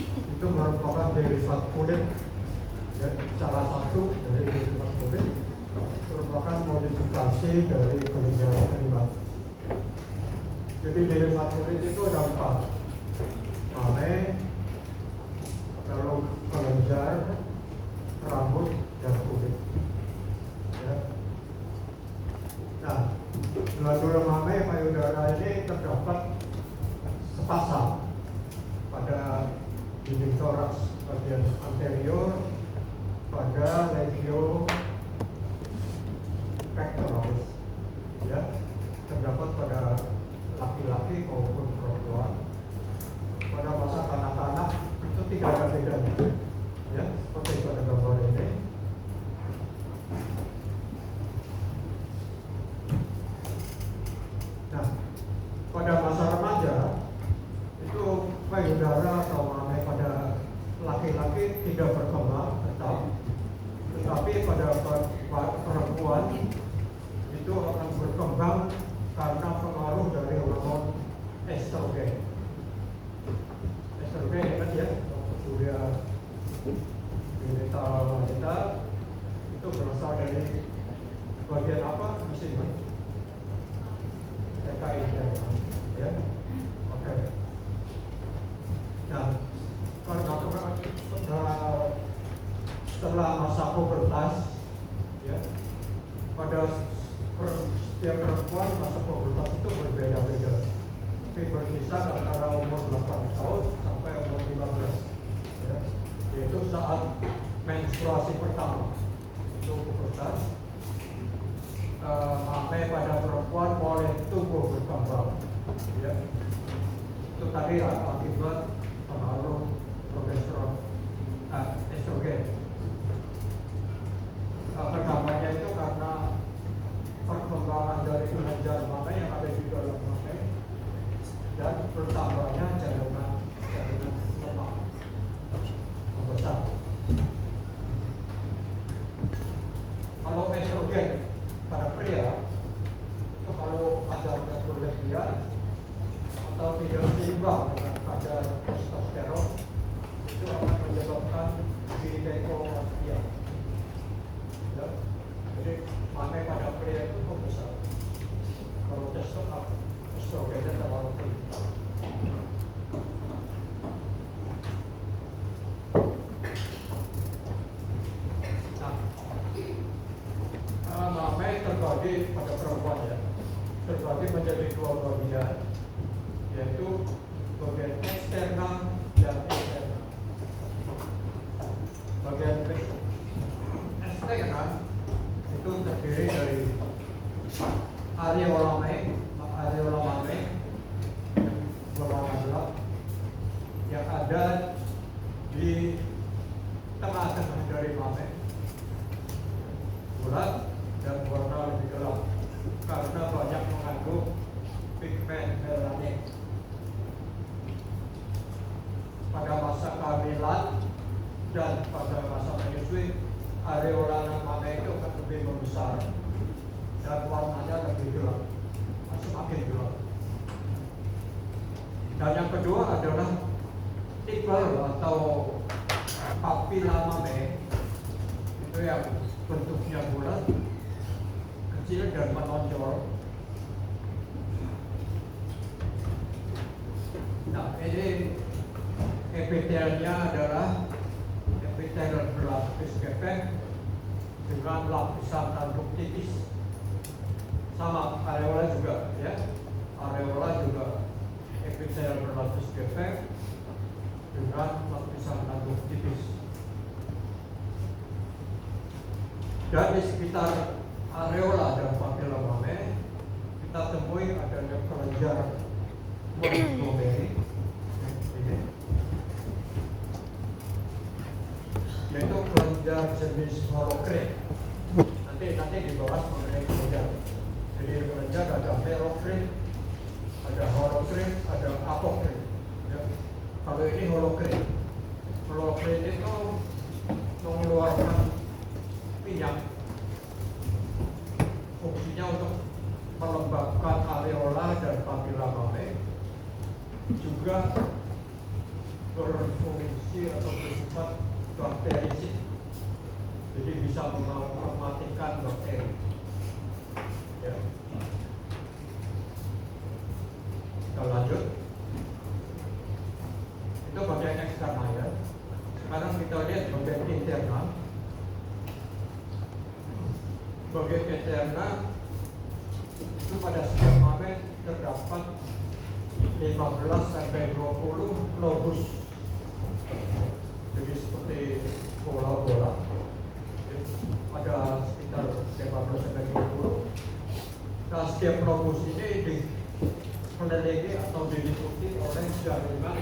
itu merupakan derivat kulit, ya, salah satu dari derivat kulit merupakan modifikasi dari kelenjar animal. Jadi derivat kulit itu ada 4, mame, lalu kelenjar, rambut, dan kulit. Ya. Nah, glandula mame payudara ini terdapat sepasang pada dinding toraks bagian anterior, pada legio pectoralis, ya, terdapat pada laki-laki maupun perempuan. Pada masa kanak-kanak itu tidak ada bedanya, ya, seperti pada gambar ini. Nah, pada masa remaja itu payudara atau mame pada laki-laki tidak berkembang tetap, tetapi pada perempuan itu akan berkembang karena pengaruh dari hormon estrogen. Estrogen ya kan, ya, usia genital wanita itu berasal dari bagian apa di sini? TKI ya. Oke. Nah, setelah masa pubertas, ya, pada setiap perempuan masa pubertas itu berbeda-beda, tapi berkisar antara umur 8 tahun sampai umur 15, ya, yaitu saat menstruasi pertama itu pubertas. Mame pada perempuan boleh tumbuh berkembang, ya. Itu tadi akibat pengaruh progesteron, estrogen. Pertamanya itu karena perkembangan dari kelenjar mame yang ada di dalam mame dan bertambahnya jaringan lemak membesar. Kalau estrogen pada pria itu kalau ada berlebihan atau tidak seimbang dengan kadar testosteron itu akan menyebabkan ginekomastia. Ya. Jadi mame pada pria itu membesar kalau estrogennya terlalu tinggi. Mame terbagi pada perempuan, ya, terbagi menjadi 2 bagian, yaitu bagian eksternal dan internal. Bagian eksternal itu terdiri dari areola mame berwarna gelap yang ada di tengah-tengah dari mame, bulat dan warna lebih gelap karena banyak mengandung pigmen melanin. Pada masa kehamilan dan pada masa menyusui, areola mame itu akan lebih membesar dan warnanya lebih gelap, semakin gelap. Dan yang kedua adalah tipel atau papila mame, itu yang bentuknya bulat, kecil dan menonjol. Nah, ini epitelnya adalah epitel berlapis gepeng dengan lapisan tanduk tipis. Sama areola juga, ya. Areola juga epitel berlapis gepeng dengan lapisan tanduk tipis. Dan di sekitar areola dan papila mame kita temui adanya kelenjar Montgomery, ini, yaitu kelenjar jenis holocrene. Nanti dibahas mengenai kelenjar. Jadi kelenjar ada merocrene, ada holocrene, ada apocrene. Ya. Kalau ini holocrene, holocrene itu mengeluarkan minyak. Fungsinya untuk melembabkan areola dan papila mame, juga berfungsi atau bersifat bakterisid, jadi bisa mematikan bakteri. Ya. Kita lanjut. Itu bagian eksternal ya. Sekarang kita lihat bagian internal. Bagian internal itu pada setiap mamen terdapat 15 sampai 20 lobus. Jadi seperti bola-bola. Ada sekitar 15 sampai 20. Nah, setiap lobus ini dikelilingi atau diliputi oleh jaringan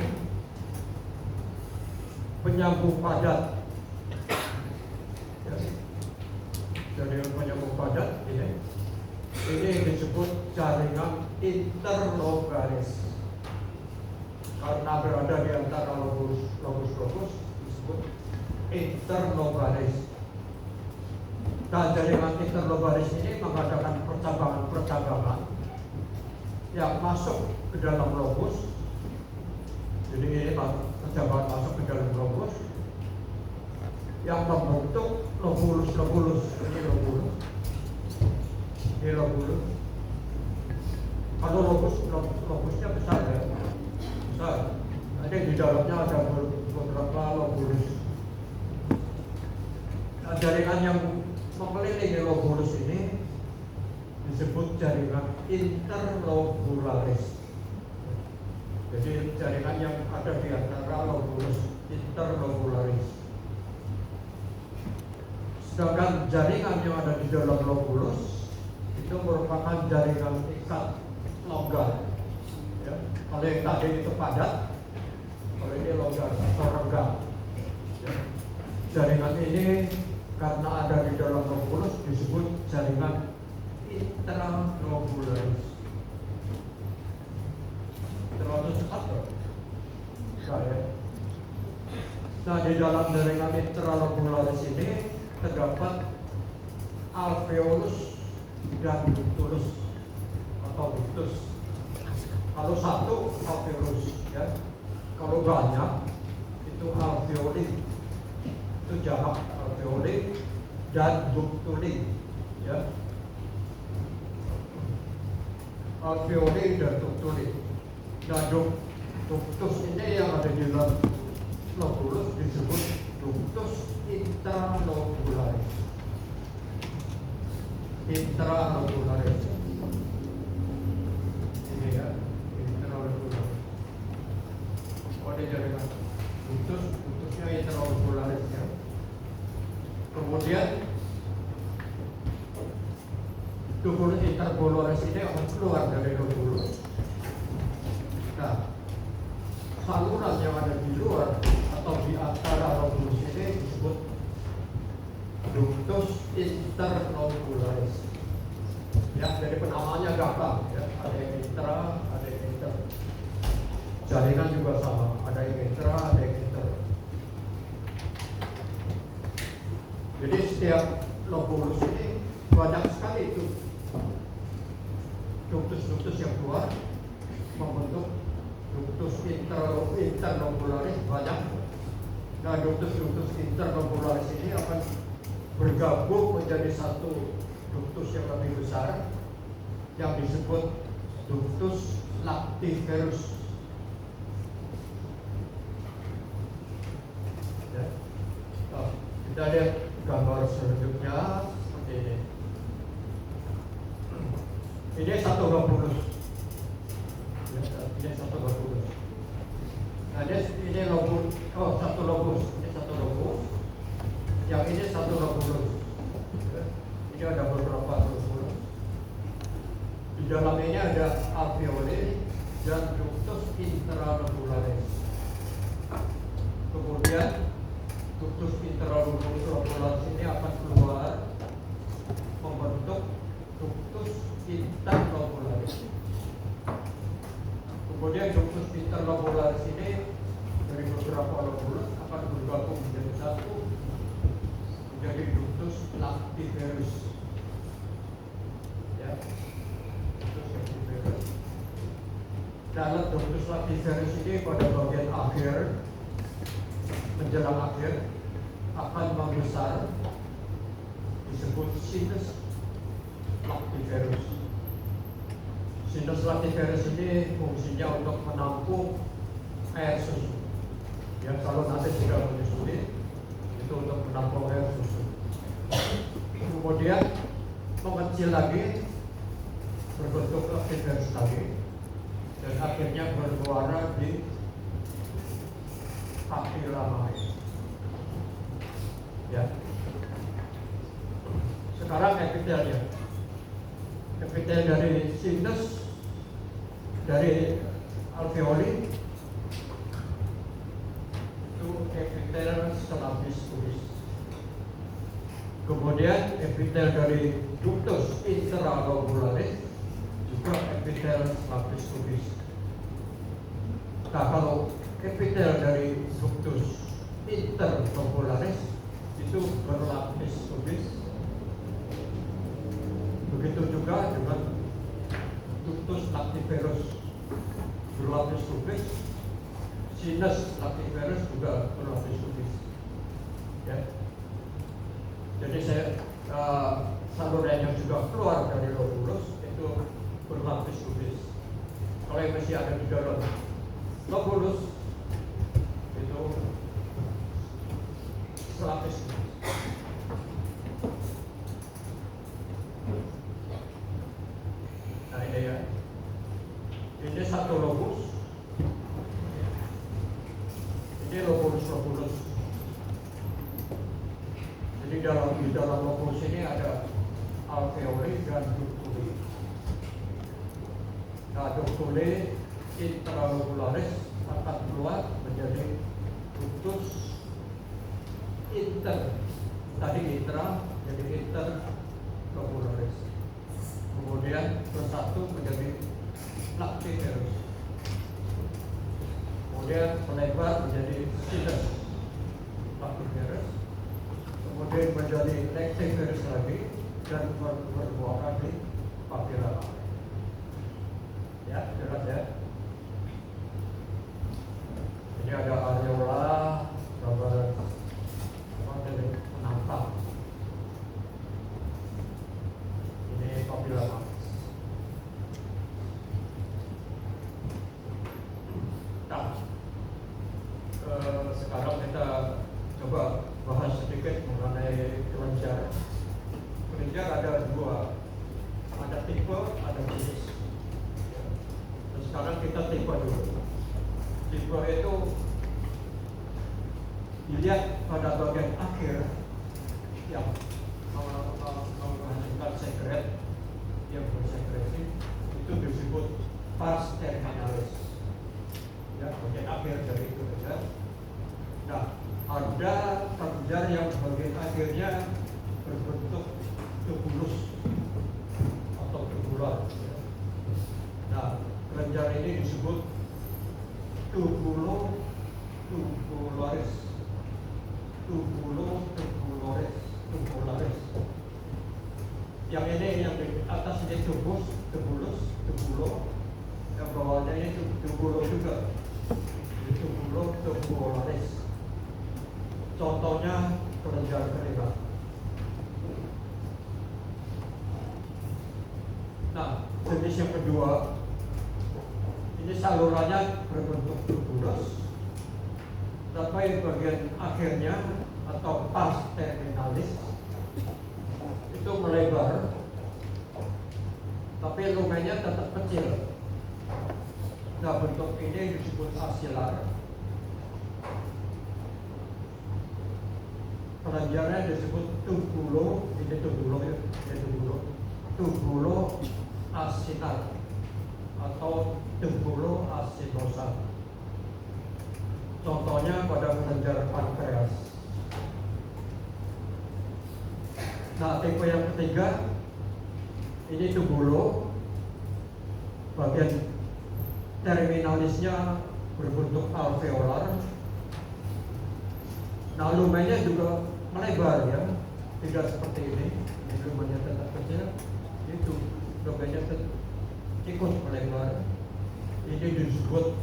penyambung padat. Ya. Jaringan penyambung padat ini disebut jaringan interlogaris. Karena berada di antara lobus disebut interlogaris. Nah, jaringan interlogaris ini mengadakan percabangan yang masuk ke dalam lobus. Jadi ini percabangan masuk ke dalam lobus yang membentuk lobulus. Ini lobulus. Kalau lobusnya besar ya, besar. Nanti di dalamnya ada beberapa lobulus. Nah, jaringan yang mengelilingi lobulus ini disebut jaringan interlobularis. Jadi jaringan yang ada di antara lobulus interlobularis. Sedangkan jaringan yang ada di dalam lobulus itu merupakan jaringan ikat longgar. Ya. Kalau yang tadi itu padat, kalau ini longgar atau renggang. Ya. Jaringan ini karena ada di dalam lobulus disebut jaringan intralobularis. Terlalu cepat loh. Nah, di dalam jaringan intralobularis ini terdapat alveolus dan ductus atau ductus. Kalau satu alveolus ya, kalau banyak itu alveoli, itu jamak alveoli dan ductuli ya. Alveoli dan ductuli. Nah, ductus ini yang ada di dalam lobulus disebut ductus intralobularis. Intralobularis. Ini ya, intralobularis. Oh, ada jaringan ductusnya intralobularis ya. Kemudian lobulus interlobularis ini akan keluar dari lobulus. Nah, saluran yang ada di luar atau di antara lobulus ini disebut ductus interlobularis. Ya, jadi penamaannya gampang ya. Ada yang intra, ada yang inter. Jaringan juga sama, ada yang intra, ada yang inter. Jadi setiap lobulus ini banyak sekali itu ductus yang keluar membentuk ductus interlobularis banyak. Nah, ductus interlobularis ini akan bergabung menjadi satu ductus yang lebih besar yang disebut ductus lactiferus. Ya. Nah, kita lihat gambar selanjutnya seperti ini. Ini satu lobulus. Ini satu lobulus. Nah, ini lobulus. Oh, satu lobulus. Ini satu lobulus. Yang ini satu lobulus. Ini ada beberapa lobulus. Di dalam ini ada alveoli dan ductus interlobularis. Kemudian ductus interlobularis ini akan keluar membentuk ductus interlobularis. Kemudian ductus interlobularis ini dari beberapa lobulus akan bergabung menjadi satu, menjadi ductus lactiferus. Ya, ductus lactiferus. Dalam ductus lactiferus ini pada bagian akhir menjelang akhir akan membesar, disebut sinus lactiferus. Sinus lactiferus ini fungsinya untuk menampung air susu. Ya, kalau nanti sudah menyusui, itu untuk menampung air susu. Kemudian mengecil lagi, berbentuk lactiferus lagi, dan akhirnya bermuara di papilla mamae. Ya. Sekarang epitelnya. Epitel dari sinus, dari alveoli, itu epitel stapes pubis. Kemudian epitel dari ductus interlobularis, juga epitel stapes pubis. Nah, kalau epitel dari ductus interlobularis itu berlapis pubis. Begitu juga dengan ductus lactiferus berlapis pubis, sinus lactiferus juga berlapis pubis. Ya. Jadi saluran yang juga keluar dari lobulus itu berlapis pubis. Kalau yang masih ada di dalam lobulus itu berlapis pubis. Nah ini ya, ini satu lobus, ini lobulus. Jadi di dalam lobulus ini ada alveoli dan ductuli. Nah, ductuli interlobularis akan keluar menjadi ductus tadi intra jadi interlobularis. Kemudian bersatu menjadi lactiferus. Kemudian melebar menjadi sinus lactiferus. Kemudian menjadi lactiferus lagi dan bermuara di papilla mamae. Ya, jelas ya. Ini ada areola, gambaran dari penampak. Ini papilla mamae. Nah, sekarang kita coba bahas sedikit mengenai kelenjar. Kelenjar ada dua, ada tipe, ada jenis. Dan sekarang kita tipe dulu. Tipe itu dilihat pada bagian akhir yang menghasilkan sekret, yang bersekresi, itu disebut pars terminalis. Ya, bagian akhir dari kelenjar. Nah, ada kelenjar yang bagian akhirnya berbentuk tubulus atau tubular. Nah, kelenjar ini disebut tubularis. Yang ini yang di atas ini tubulo. Yang bawahnya ini tubulo juga. Tubularis. Contohnya kelenjar keringat. Nah, jenis yang kedua, ini salurannya berbentuk tubulus, tapi bagian akhirnya atau pars terminalis itu melebar, tapi lumennya tetap kecil. Nah, bentuk ini disebut asilar. Kelenjarnya disebut tubulo, ini tubulo asinar atau tubulo asinosa. Contohnya pada kelenjar pankreas. Nah, tipe yang ketiga ini tubulo, bagian terminalisnya berbentuk alveolar. Nah, lumennya juga melebar ya, tidak seperti ini lumennya tetap kecil, itu lumennya ikut melebar. Ini disebut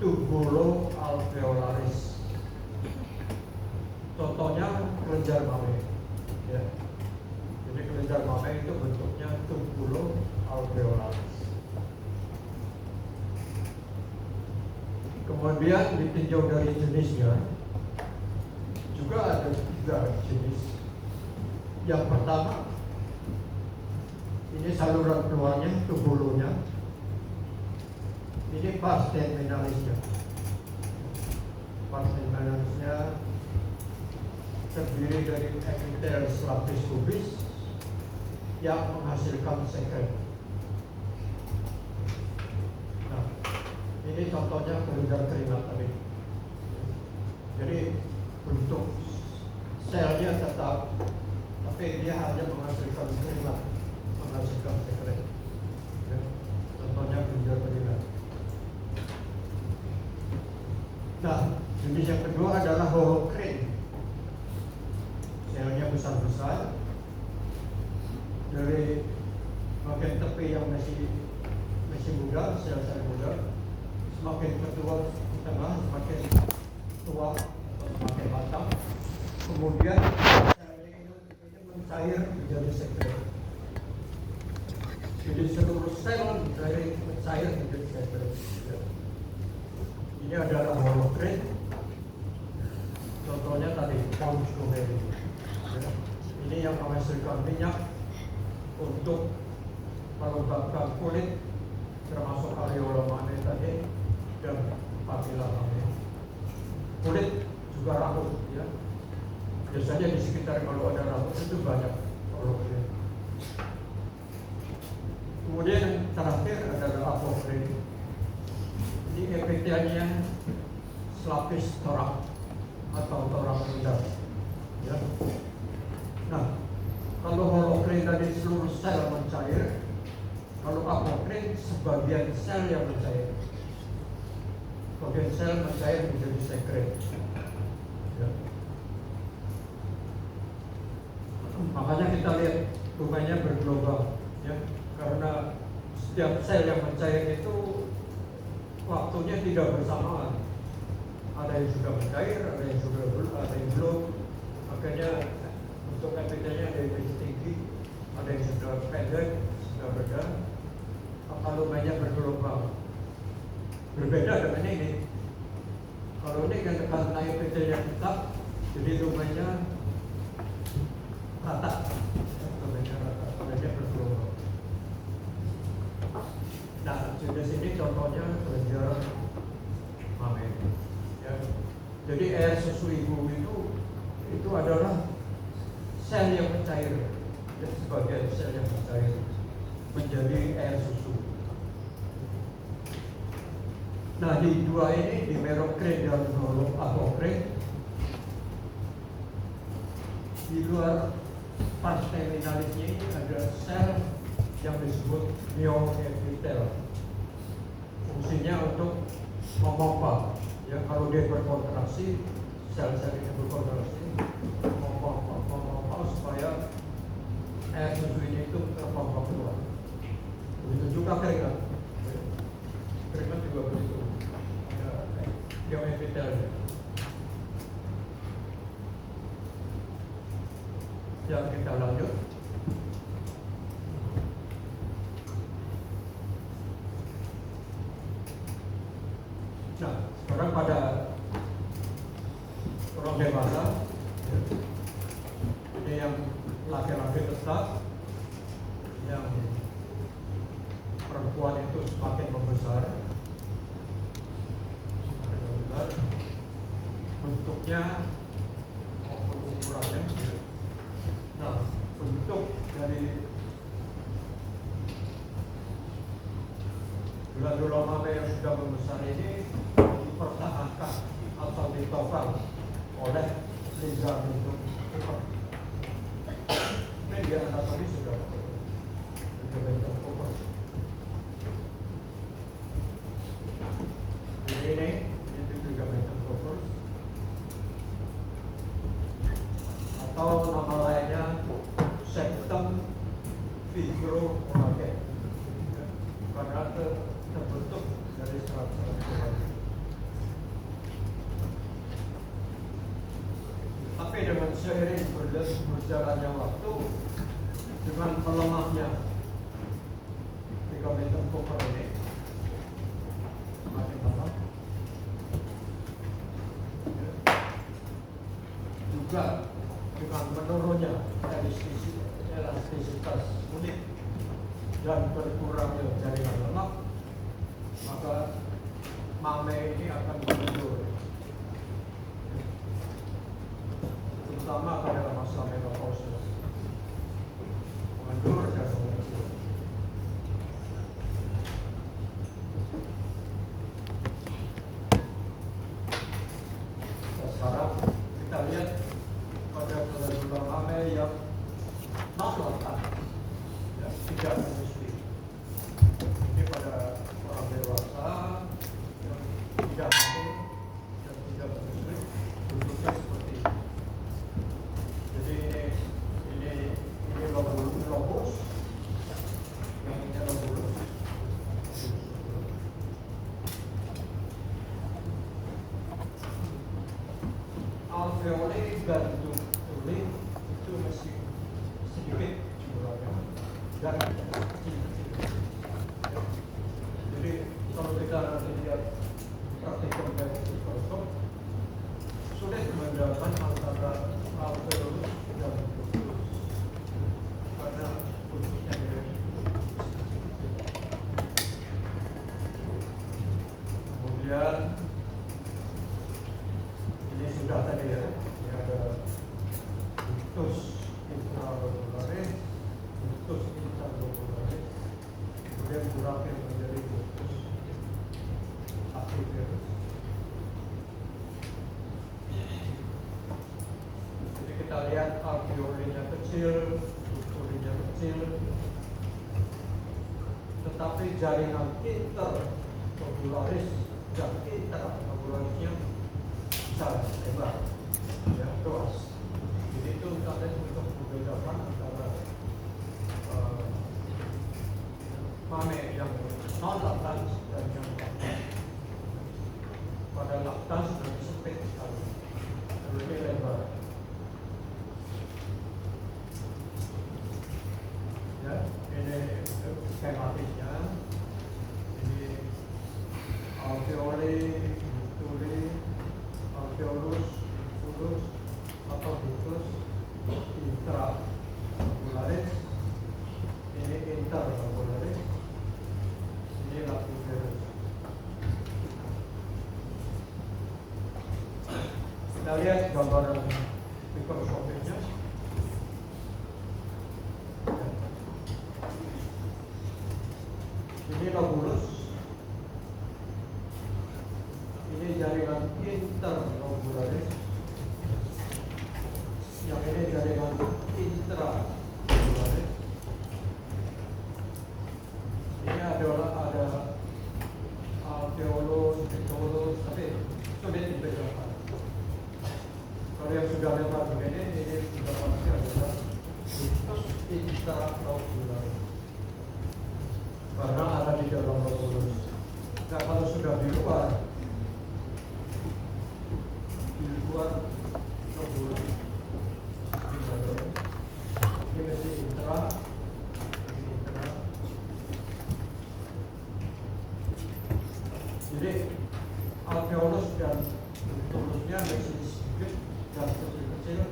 tubulo alveolaris. kelenjar mame. Ya. Jadi kelenjar mame itu bentuknya tubulo alveolaris. Kemudian ditinjau dari jenisnya, juga ada 3 jenis. Yang pertama, ini saluran keluarnya, tubulonya. Ini pars terminalisnya. Pars terminalisnya terdiri dari epitel lapis pubis yang menghasilkan sekret. Nah, ini contohnya kelenjar keringat tadi. Jadi bentuk selnya tetap, tapi dia hanya menghasilkan keringat, menghasilkan sekret. Ya, contohnya kelenjar keringat. Nah, jenis yang kedua adalah holocrene. Selnya besar-besar, dari bagian tepi yang masih muda, sel-sel muda, semakin ketua di tengah, semakin tua atau semakin matang. Kemudian selnya ini mencair menjadi sekret. Jadi seluruh sel dari mencair menjadi sekret. Ini adalah holocrene. Contohnya tadi Paulus-Goheri. Ini yang menghasilkan minyak untuk melembabkan kulit, termasuk areola mame tadi dan papila mame. Kulit juga rambut, ya. Biasanya di sekitar kalau ada rambut itu banyak holocrene. Kemudian yang terakhir adalah apokrine. Ini epitelnya selapis torak atau torak rendah. Ya. Nah, kalau holocrene dari seluruh sel mencair, kalau apokrine sebagian sel yang mencair. Bagian sel mencair menjadi sekret. Ya. Makanya kita lihat rumahnya bergelombang, ya, karena setiap sel yang mencair itu waktunya tidak bersamaan. Ada yang sudah mencair, ada yang sudah belum. Makanya untuk epitelnya ada yang tinggi, ada yang sudah pendek, sudah beda. Kalau banyak bergelombang, berbeda dengan ini. Kalau ini kan karena epitelnya tetap, jadi rumahnya rata, rumahnya bergelombang. Nah, jenis ini contohnya kelenjar mame. Ya. Jadi air susu ibu itu adalah sel yang mencair, dan sebagian sel yang mencair menjadi air susu. Nah, di dua ini, di merokrine dan apokrine, di luar pars terminalisnya ini ada sel yang disebut myoepitel. Fungsinya untuk memompa. Ya, kalau dia berkontraksi, sel-sel ini berkontraksi, memompa supaya air susu ini itu terpompa keluar. Begitu juga keringat. Keringat juga begitu. Myoepitel. Ya, kita lanjut. Nah, sekarang pada orang dewasa, ini yang laki-laki tetap, yang perempuan itu semakin membesar, bentuknya maupun ukurannya. Nah, bentuk dari gula-gula mame yang sudah membesar ini dipertahankan atau ditopang oleh liga bentuk kupar. Ini dia anatomi sudah bentuk kupar. Ini juga bentuk kupar. Atau nama lainnya septum fibrocollagen, karena terbentuk dari serat-serat kolagen. Tapi Tapi dengan seiring berjalannya waktu, dengan melemahnya ligamentum cover ini, semakin lama, juga dengan menurunnya elastisitas kulit dan berkurangnya jaringan lemak, maka mame ini akan menurun, terutama pada masa menopause, menurun dan menurun. Sekarang kita lihat pada gejala mame yang non-laktan, ya, tidak menyusui. Ini pada orang dewasa yang tidak hamil dan tidak menyusui, bentuknya seperti ini. Jadi ini lobus, yang ini lobulus. Alveoli dan tuli itu masih sedikit jumlahnya dan kecil-kecil. Jadi kalau kita nanti lihat praktikum dari mikroskop, sulit membedakan antara alveolus dan tubulus karena bentuknya beda. Kemudian ini sudah tadi ya, ini ada ductus intralobularis, ductus interlobularis, kemudian berakhir menjadi ductus activaris. Jadi kita lihat alveolinya kecil, ductulinya kecil, tetapi jaringan interlobularis dan intralobularisnya besar, lebar, ya, luas. Jadi itu kalian untuk membedakan antara mame yang non-laktan dan yang laktan. Pada laktan sudah sempit sekali, lebih lebar. Ya, ini skematiknya. Ini alveoli, tuli, alveolus, fulus, atau ductus intralobularis, ini interlobularis, ini lactiferus. Kita lihat gambaran mikroskopiknya. Ini lobulus, ini jaringan interlobularis, yang ini jaringan intralobularis. Ini ada alveolus, ductus, tapi sulit dibedakan. Kalau yang sudah lebar begini, ini sudah pasti adalah ductus intralobularis, karena ada di dalam lobulus. Nah, kalau sudah di luar lobulus, ini masih intra, ini intra. Jadi alveolus dan ductusnya masih sedikit dan kecil-kecil.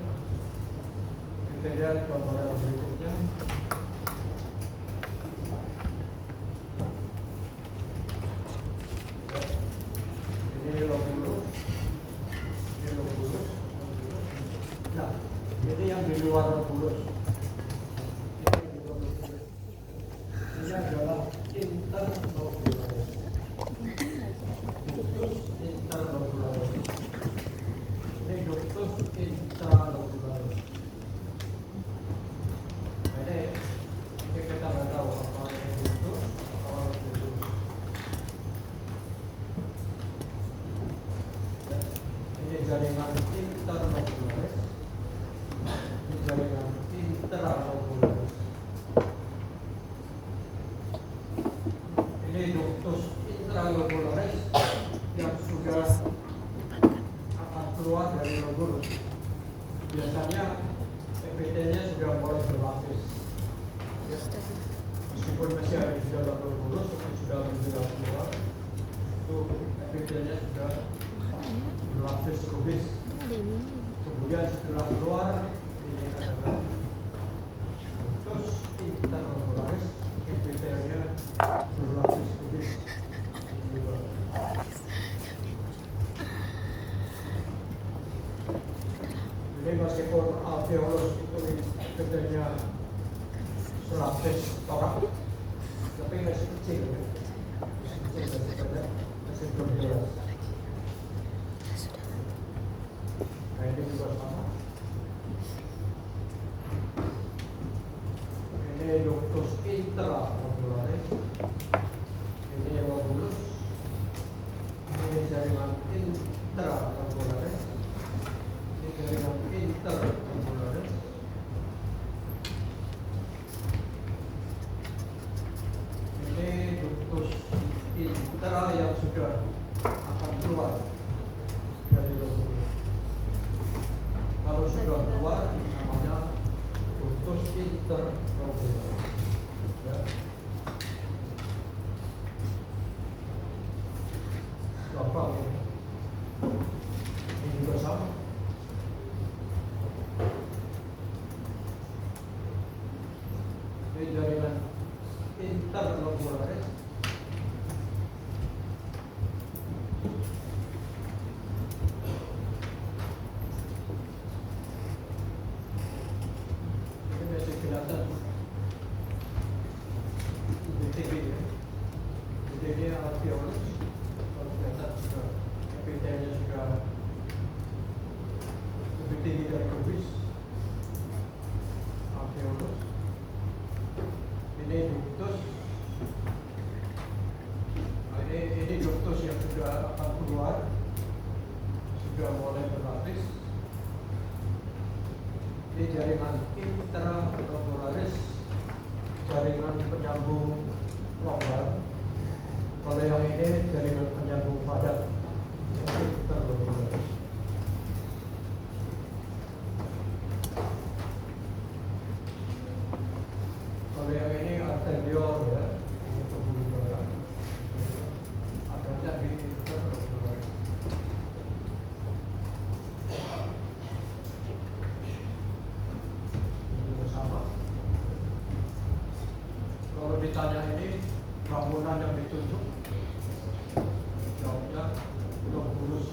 Kita lihat gambaran berikutnya. Ini lobulus, ini lobulus. Nah, ini yang di luar lobulus. Ini adalah interlobularis. Ductus interlobularis. Ini ductus intralobularis. Ini kita nggak tahu apa ini ductus atau lobulus. Ini jaringan interlobularis, ini jaringan intralobularis. Ini ductus intralobularis yang sudah akan keluar dari lobulus. biasanya EPT-nya sudah mulai berlapis. Ya. Meskipun masih ada di dalam bulus, tapi sudah menjelang keluar, itu EPT-nya sudah berlapis kubis. Kemudian setelah keluar, ini adalah terus intermolaris, EPT-nya berlapis kubis. Jadi meskipun alveolus itu gedenya selapis torak, tapi masih kecil ya. Masih belum jelas. Nah ini juga sama. Ini ductus intramodularis. Ini lobulus. Ini jaringan intramodularis. Ini jaringan intermodularis. Ini ductus intra yang sudah akan keluar dari lobulus. Kalau sudah keluar, namanya ductus interlobularis. Ya. Gampang ya. Ini juga sama. Ini jaringan interlobularis. Ini masih kelihatan BTG ya. BTG alveolus. Kalau kelihatan sudah EPT-nya sudah lebih tinggi dari kubis. Alveolus. Ini ductus. Ini ductus yang sudah akan keluar, sudah mulai berlapis. Ini jaringan intramodularis, jaringan penyambung longgar. Kalau yang ini jaringan penyambung padat, interlobularis. Kalau yang ini arteriol ya, ini pembuluh darah. Adanya di interlobularis. Ini juga sama. Kalau ditanya ini bangunan yang ditunjuk, jawabnya lobulus.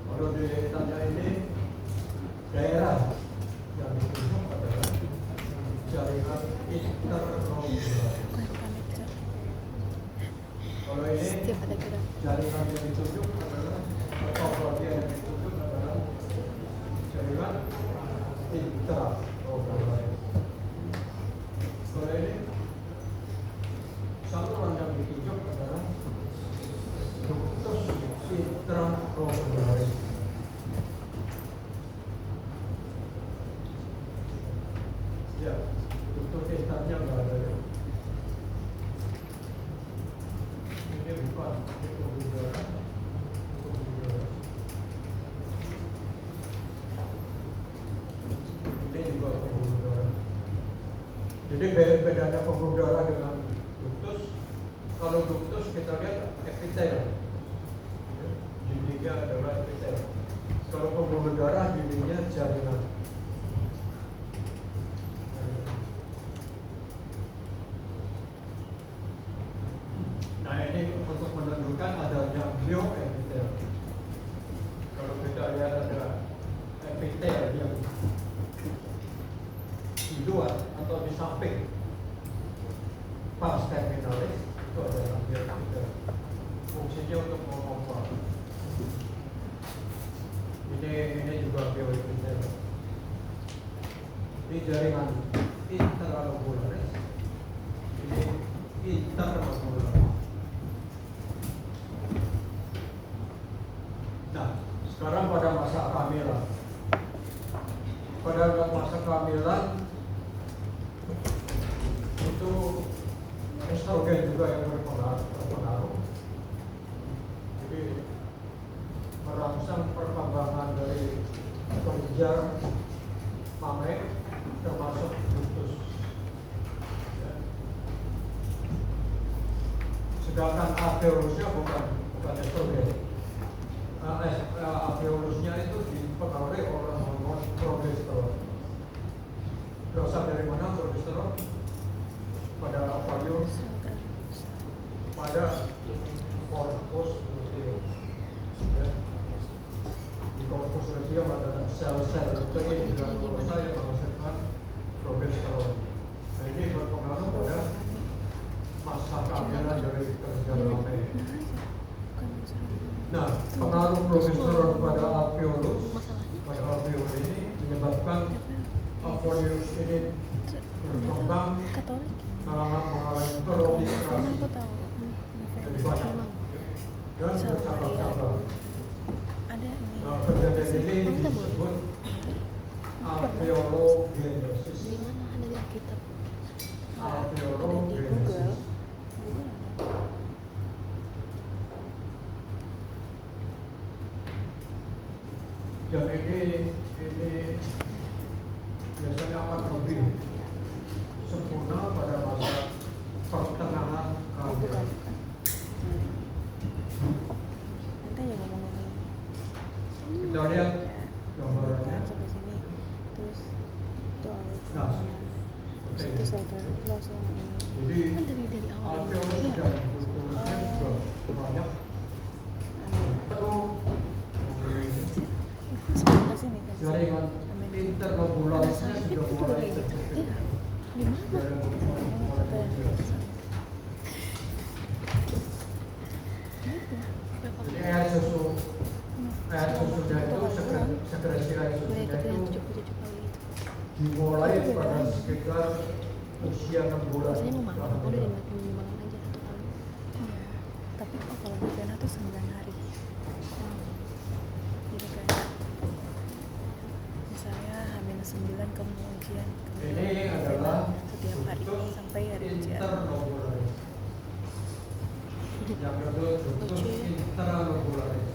Kalau ditanya ini daerah yang ditunjuk adalah jaringan interlobularis. Kalau ini jaringan yang ditunjuk adalah atau bagian yang ditunjuk adalah jaringan intralobularis. Kalau ini saluran yang ditunjuk adalah ductus intramodularis. Ya, ductus internya nggak ada ya. Ini bukan, ini pembuluh darah. Ini juga pembuluh darah. Jadi bedanya pembuluh darah dengan ductus. Kalau ductus kita lihat epitel, dindingnya adalah epitel. Kalau pembuluh darah dindingnya jaringan. Nah ini untuk menunjukkan adanya bioepitel. Kalau kita lihat ada epitel yang di luar atau di samping pars terminalis, itu adalah bioepitel. Fungsinya untuk memompa. Ini juga bioepitel. Ini jaringan interlobularis. Ini interlobularis. Nah, sekarang pada masa kehamilan. Pada masa kehamilan itu estrogen juga yang berpengaruh. Jadi kelenjar mame termasuk ductus. Ya. Sedangkan alveolusnya bukan estrogen. Alveolusnya itu dipengaruhi oleh hormon progesteron. Berasal dari mana progesteron? Pada ovarium, pada corpus luteum. Ya. Di corpus luteum ada sel-sel kecil dan kolosa yang menghasilkan progesteron. Nah, ini berpengaruh pada masa kehamilan dari kelenjar mame. Nah, pengaruh progesteron pada alveolus ini menyebabkan alveolus ini berkembang mengalami proliferasi jadi banyak dan bercabang-cabang. Nah, kejadian ini disebut alveologenesis. Alveologenesis. Dan ini biasanya akan lebih sempurna pada masa pertengahan kehamilan. Kita lihat gambarannya. Nah, jadi alveolus dan ductusnya juga banyak. Jaringan interlobularisnya sudah mulai terjadi. Jadi air susunya itu sekresi air susunya itu dimulai pada sekitar usia 6 bulan. Tapi kalau Novena tuh 9 hari. Jadi kayak misalnya H-9 kamu ujian. Ini adalah setiap hari sampai hari ujian. Interlobularis. Yang kedua ductus intralobularis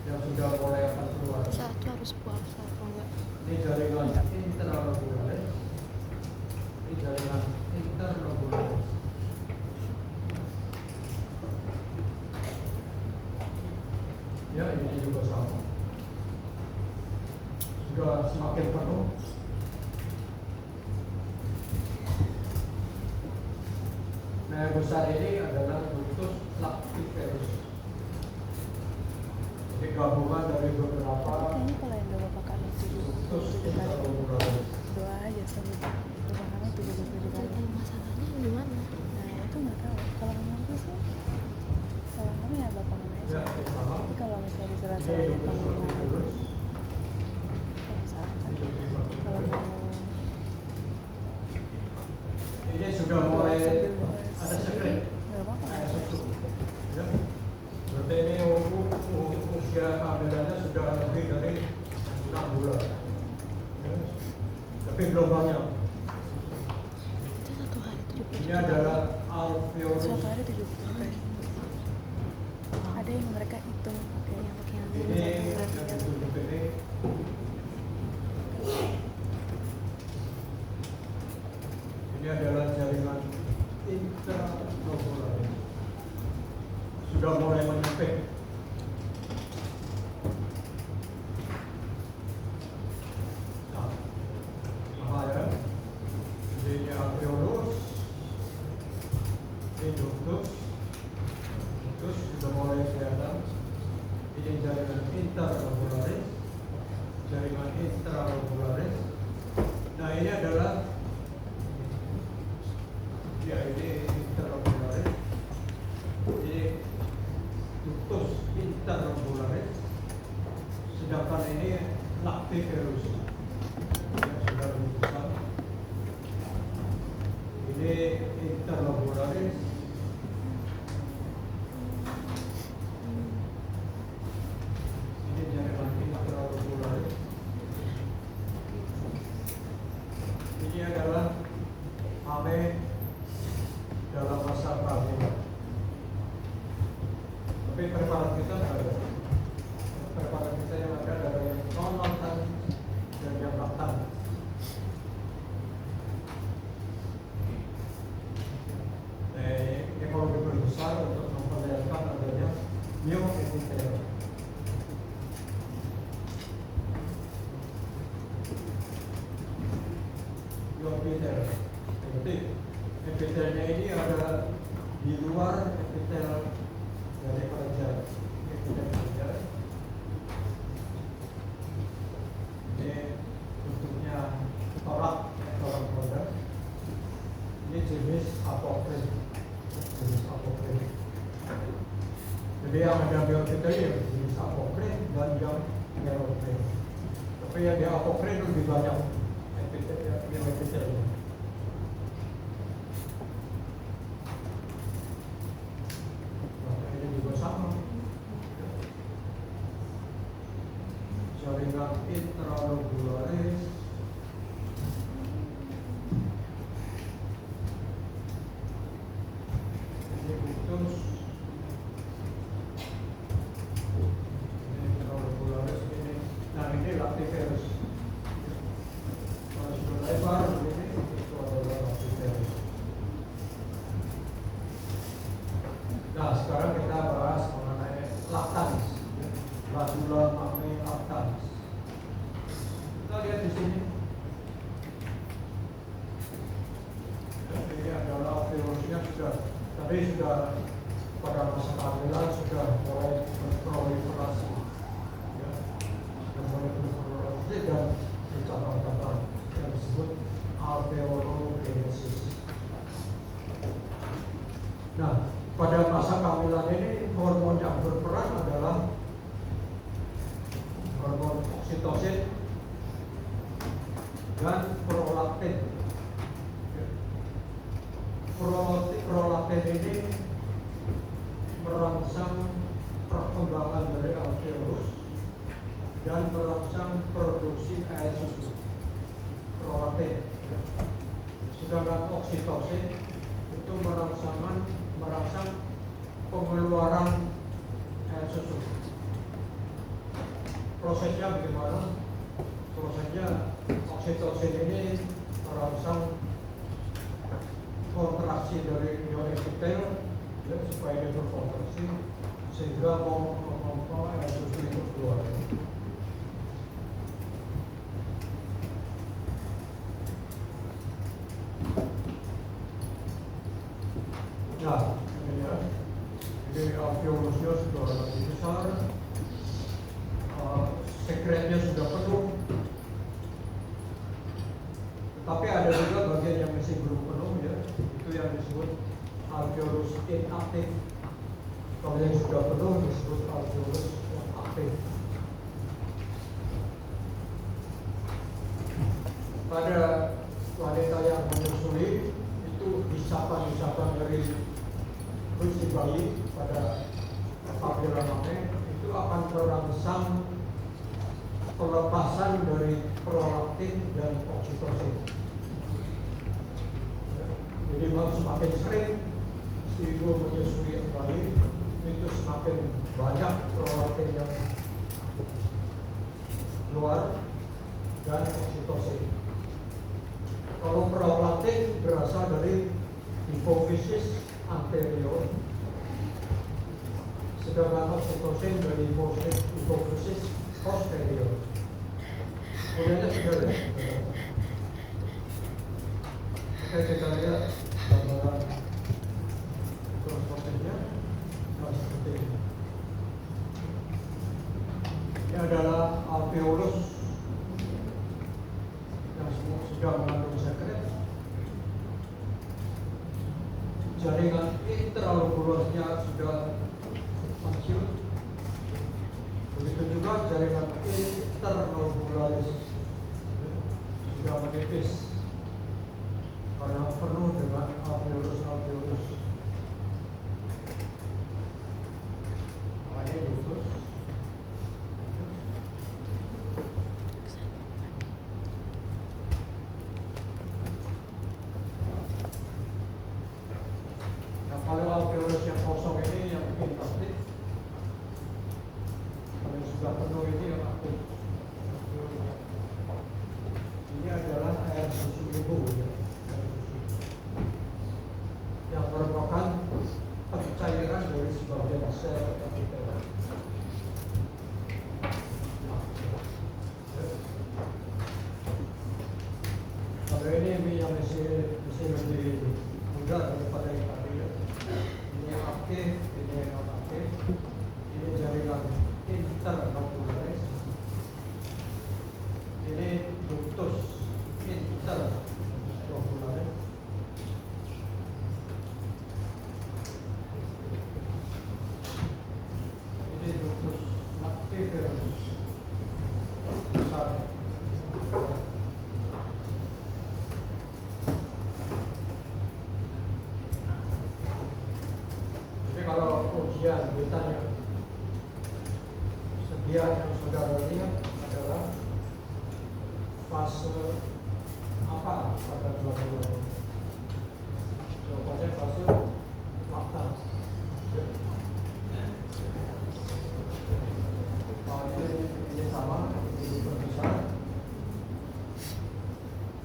yang sudah mulai akan keluar. Satu harus puasa atau enggak? Ini jaringan intralobularis. Ini jaringan interlobularis. Ya, ini juga sama. Sudah semakin penuh. Nah, yang besar ini adalah ductus lactiferus. Jadi gabungan dari beberapa Kayaknya kalau yang doa Bapak kami ductus 7 kali intralobularis. doa aja sampai doa kami 7 kali. Masalahnya gimana? Nah itu nggak tahu. Kalau menurutku sih, kalau kami ya Bapak kami aja. Ya, sama. Tapi kalau misalnya di surat-surat Ini yang ductus kamu lactiferus. kalau mau Ini sudah mulai ada sekret. nggak apa-apa. Air susu. Ya. Berarti ini usia kehamilannya sudah lebih dari 6 bulan. Ya. Tapi belum banyak. Itu 1 hari 70. Ini adalah alveolus. 1 hari 70 kali. Ada yang mereka hitung pakai yang pakai yang Ini yang ditunjuk ini. Ini adalah jaringan interlobularis. Sudah mulai menyempit. Nah, bahaya. Ini alveolus. Ini ductus. Ductus sudah mulai kelihatan. Ini jaringan interlobularis. Jaringan intralobularis. Nah, ini adalah ya ini interlobularis. Ini ductus interlobularis. Sedangkan ini lactiferus. Ya, sudah lebih besar. Ini interlobularis. Ini jaringan intralobularis. Ini adalah mame dalam masa kehamilan. Tapi preparat kita nggak ada. Preparat kita yang ada yang non-non Jadi yang ada biofilter ya jenis apokrin dan yang neopren. Tapi yang di apokrin lebih banyak biofilternya. Ini juga sama. Jaringan intralobularis. Ini putus. Ini intralobularis ini. Nah ini lactiferus. Kalau sudah lebar ini itu adalah lactiferus. Nah sekarang kita bahas mengenai lactans. Radula magni lactans. Kita lihat di sini. Ini adalah teorinya tadi sudah pada masa kehamilan sudah mulai berproliferasi, ya, sudah mulai berproliferasi dan dicatat-catat yang disebut alveologenesis. Nah, pada masa kehamilan ini hormon yang berperan adalah hormon oksitosin dan prolaktin. Prolaktin ini merangsang perkembangan dari alveolus dan merangsang produksi air susu. Prolaktin. Sedangkan oksitosin itu merangsang pengeluaran air susu. Prosesnya bagaimana? Prosesnya oksitosin ini merangsang kontraksi dari ion epitel ya, supaya dia berkontraksi sehingga memompa air susu itu keluar. Nah, ini ya, jadi alveolusnya sudah lebih besar, sekretnya sudah penuh. Tapi ada juga bagian yang masih belum penuh ya, itu yang disebut alveolus inaktif. Kalau yang sudah penuh disebut alveolus yang aktif. Pada wanita yang menyusui itu isapan dari kursi bayi pada apabila mame itu akan merangsang pelepasan dari prolaktin dan oksitosin. Jadi semakin sering si ibu menyusui bayi itu semakin banyak prolaktin yang keluar dan oksitosin. Kalau prolaktin berasal dari hipofisis anterior, sedangkan oksitosin dari hipofisis posterior. Kemudiannya sudah ya. Oke, kita lihat gambaran prosesnya. Nah, seperti ini. Ini adalah alveolus yang semua sudah mengandung sekret. Jaringan intralobulusnya sudah mancul. Begitu juga jaringan interlobularis sudah menipis karena penuh dengan alveolus. Ini putus. Nah, kalau alveolus yang kosong ini yang inaktif, kalau yang sudah penuh ini yang aktif. Ini adalah air susu. Stephen besar. Jadi kalau ujian ditanya sedia yang saudara lihat adalah fase apa pada dua-duanya? Jawabannya fase laktan. Ini sama, ini berbesar.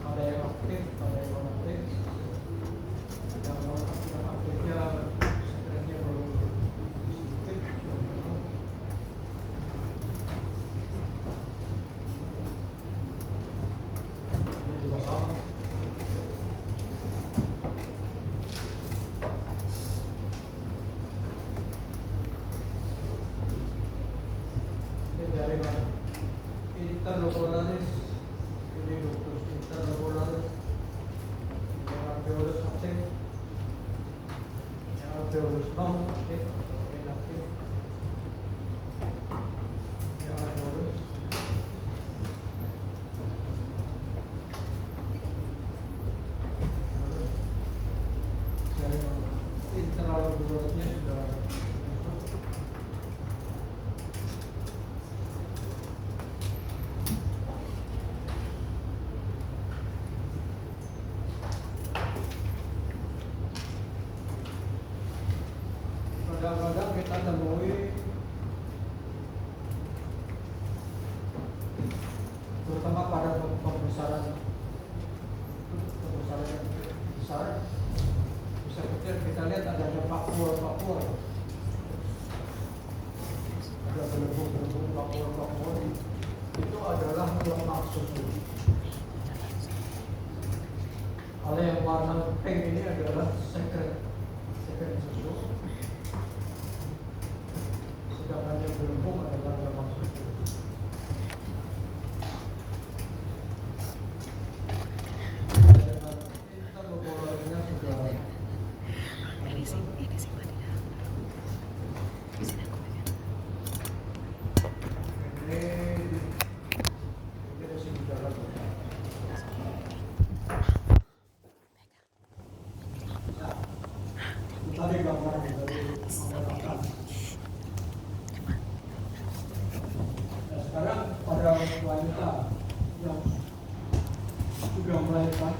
Ada yang aktif, ada yang non aktif. Yang aktifnya sekretnya belum sedikit. Ini juga sama. Dari mana? Interlokularis, ini lupus interlokularis, yang alveolus aktif, yang alveolus non aktif, inaktif, yang alveolus. Dari interlokularisnya sudah masuk. Kadang-kadang kita temui terutama pada pembesaran yang besar, bisa kecil kita lihat ada pakul, ada belenggu pakul, itu adalah lemak susu. Kalau yang warna pink ini adalah sekret susu. Sedangkan yang belenggu adalah lemak susu. Interlokularisnya sudah Ini sih Madinah. Di sini aku pegang. ini masih di dalam. Tadi gambaran dari menggunakan. Nah, sekarang pada wanita yang sudah melahirkan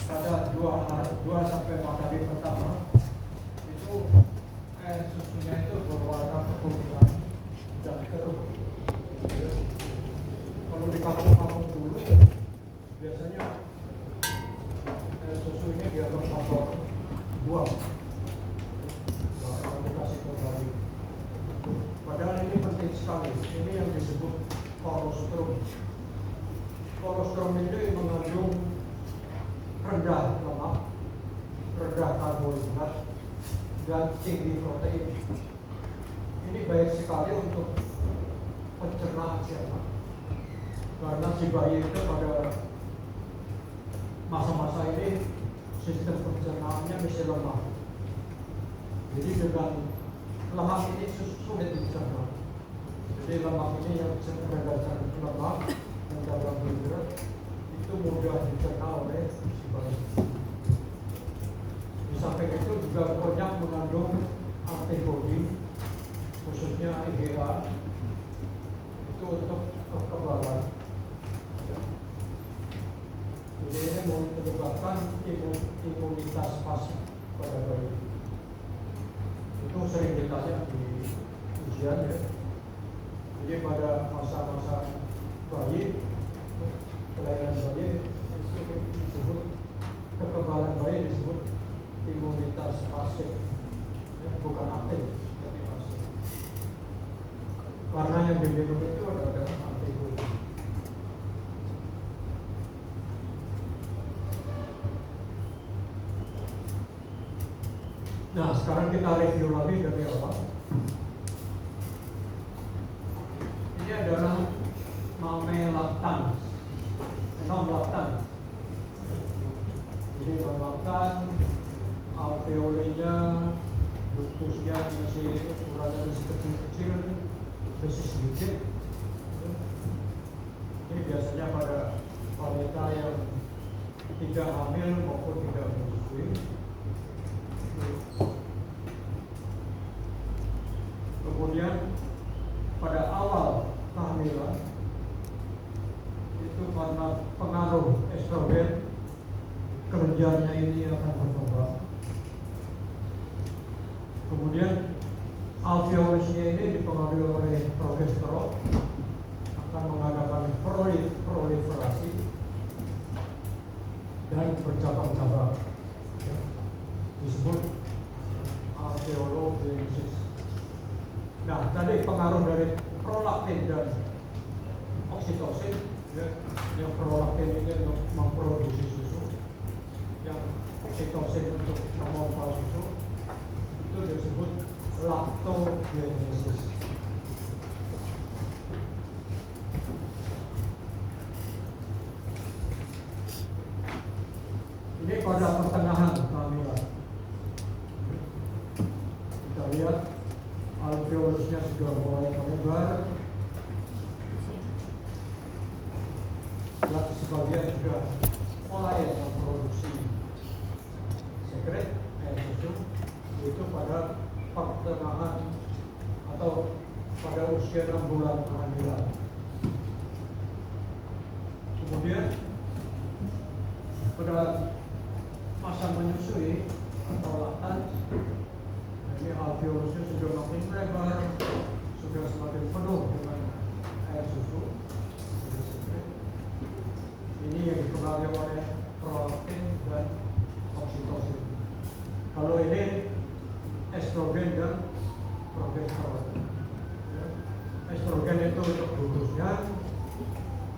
pada 2 sampai 4 hari pertama itu air susunya itu berwarna kekuningan dan keruh. Kalau di kampung-kampung dulu biasanya air susu ini dianggap kotor, buang. Nah, dikasih kembali. Padahal ini penting sekali. Ini yang disebut kolostrum. Kolostrum ini mengandung rendah lemak, rendah karbohidrat, dan tinggi protein. Ini baik sekali untuk pencernaan si anak. Karena si bayi itu pada masa-masa ini sistem pencernaannya masih lemah. Jadi dengan lemak ini sulit dicerna. Jadi lemak ini yang berdasarkan lemak dan karbohidrat itu mudah dicerna oleh si bayi. Di samping itu juga banyak mengandung antibodi, khususnya IgA, itu untuk kekebalan. Jadi ini menyebabkan imunitas pasif pada bayi. Itu sering ditanya di ujian ya. Jadi pada masa-masa bayi, kelahiran bayi disebut kekebalan bayi disebut imunitas pasif, ya, bukan aktif, tapi pasif. Karena yang dilindungi itu adalah antibodi. Nah, sekarang kita review lagi dari awal. Ini adalah mamelaktan, non-laktan. Jadi non-laktan, alveolinya, ductusnya masih ukurannya masih kecil-kecil, masih sedikit. tidak hamil maupun tidak menyusui. Kemudian pada awal kehamilan itu karena pengaruh estrogen, kelenjarnya ini akan berkembang. Kemudian alveolusnya ini dipengaruhi oleh progesteron, akan mengadakan proliferasi dan bercabang-cabang, ya, disebut alveologenesis. Nah, tadi pengaruh dari prolaktin dan oksitosin, ya, yang prolaktin ini untuk memproduksi susu, yang oksitosin untuk memompa susu, itu disebut laktogenesis. Ini pada pertengahan kehamilan. Kita lihat alveolusnya sudah mulai melebar, dan sebagian sudah mulai memproduksi sekret air susu, yaitu pada pertengahan atau pada usia 6 bulan kehamilan. Kemudian pada masa menyusui atau laktan, ini alveolusnya sudah makin lebar, sudah semakin penuh dengan air susu. Ini yang dipengaruhi oleh prolaktin dan oksitosin. Kalau ini estrogen dan progesteron. Ya. Estrogen itu untuk gugus-nya,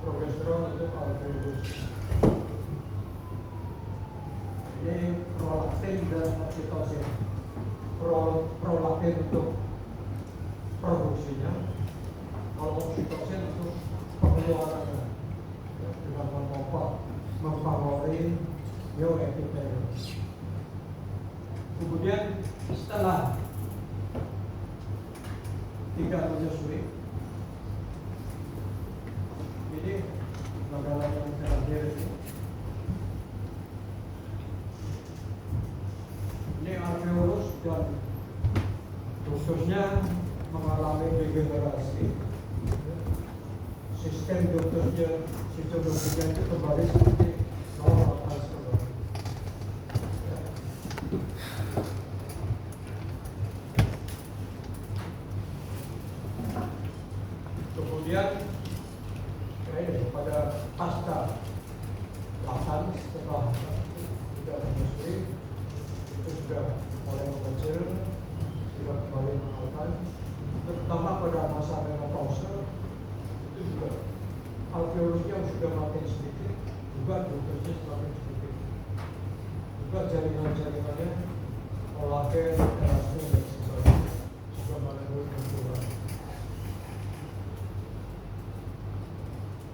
progesteron untuk alveolus. Ini prolaktin dan oksitosin. Prolaktin untuk produksinya, kalau oksitosin untuk pengeluarannya, ya, dengan mempengaruhi bioepithelium. Kemudian setelah tidak menyusui, ini negara yang terakhir ini alveolus dan khususnya mengalami degenerasi. Sistem ductusnya itu kembali seperti normal kembali. Kemudian pada pasca laktan, setelah tidak menyusui, itu sudah mulai mengecil, sudah kembali mengalami, terutama pada masa menopause, itu juga alveolusnya sudah makin sedikit, juga ductusnya semakin sedikit, juga jaringan-jaringannya kolagen, elastin dan sebagainya sudah mulai berkurang.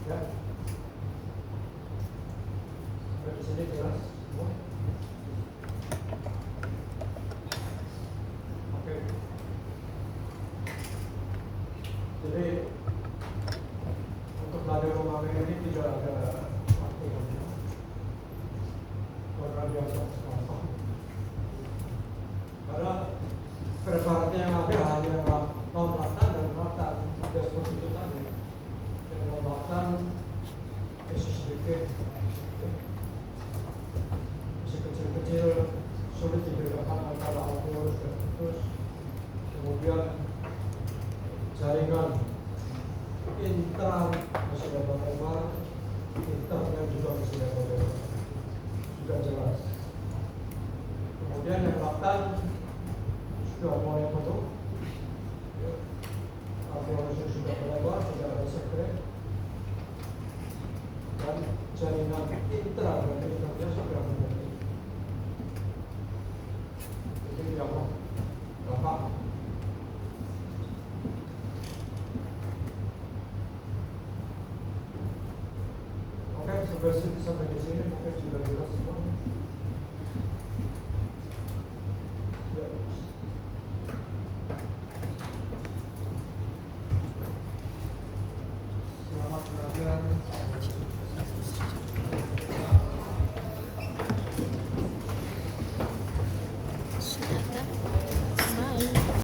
Ya, dari sini jelas semua. Oke. Jadi untuk ladang rumah ini tidak ada artinya, karena biasa sekarang. Karena preparatnya yang ada hanya non laktan dan laktan, ada seperti itu tadi. Yang laktan masih sedikit, masih kecil-kecil, sulit dibedakan antara alveolus dan ductus. Kemudian jaringan intra masih dapat lebar, internya juga masih dapat lebar, sudah jelas. Kemudian yang laktan sudah mulai penuh, ya. Alveolusnya sudah melebar, sudah ada sekret, dan jaringan intra dan internya sudah menjadi. Jadi gampang. Oke, sampai di sini mungkin sudah jelas semua.